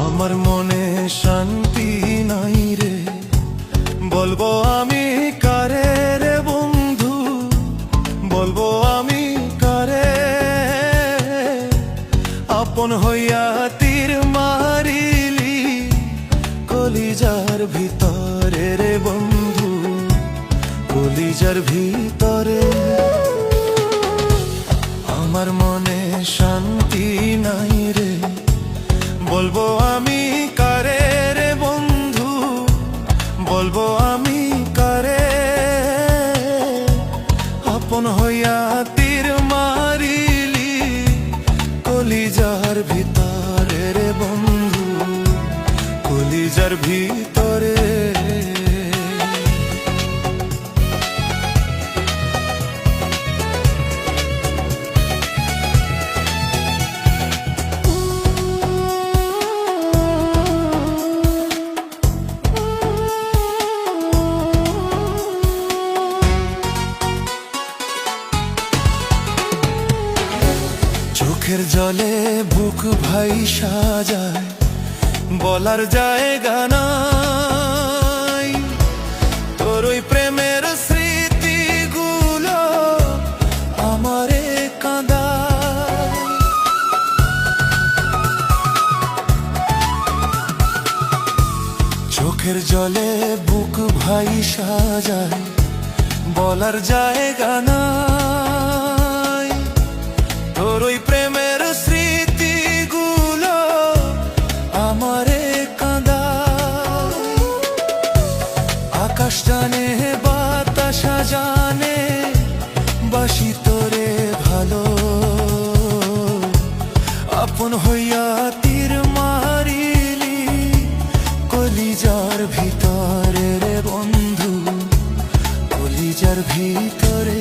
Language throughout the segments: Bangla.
আমার মনে শান্তি নাই রে, বলবো আমি কারে রে বন্ধু, বলবো আমি কারে। আপন হইয়া তীর মারিলি কলিজার ভিতরে রে বন্ধু, কলিজার ভিতরে। আমার মনে শান্তি নাই রে, বলবো আমি কারে রে বন্ধু, বলবো আমি কারে। আপন হইয়া তীর মারিলি কলিজার ভিতরে রে বন্ধু, কলিজার ভিতরে। চোখের জলে বুক ভাই সাজায়, বলার জায়গা নাই। তোর ওই প্রেমের স্মৃতিগুলো আমারে কাঁদায়। চোখের জলে বুক ভাই সাজায়, বলার জায়গা নাই। তোর ওই প্রেমের স্মৃতিগুলো আমারে কাঁদায়। আকাশ জানে বাতাসা জানে বাসি তোরে ভালো। আপন হইয়া তীর মারিলি কলিজার ভিতরে রে বন্ধু, কলিজার ভিতরে।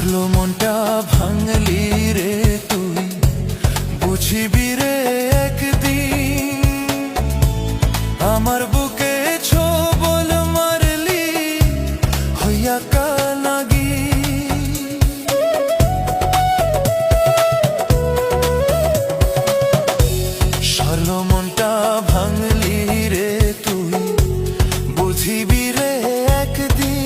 হারলো মনটা ভাঙলি রে তুই, বুঝিবি রে একদিন। আমার বুকে ছোবল মারলি হইয়া কানাগি। হারলো মনটা ভাঙলি রে তুই, বুঝিবি রে একদিন।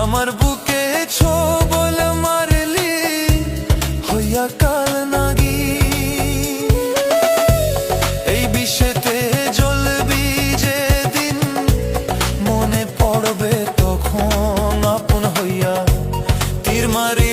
আমার বুকে ছোবল মারলি হইয়া কালনাগি। এই বিষেতে জ্বলবি যেদিন, মনে পড়বে তখন আপন হইয়া তীর মারি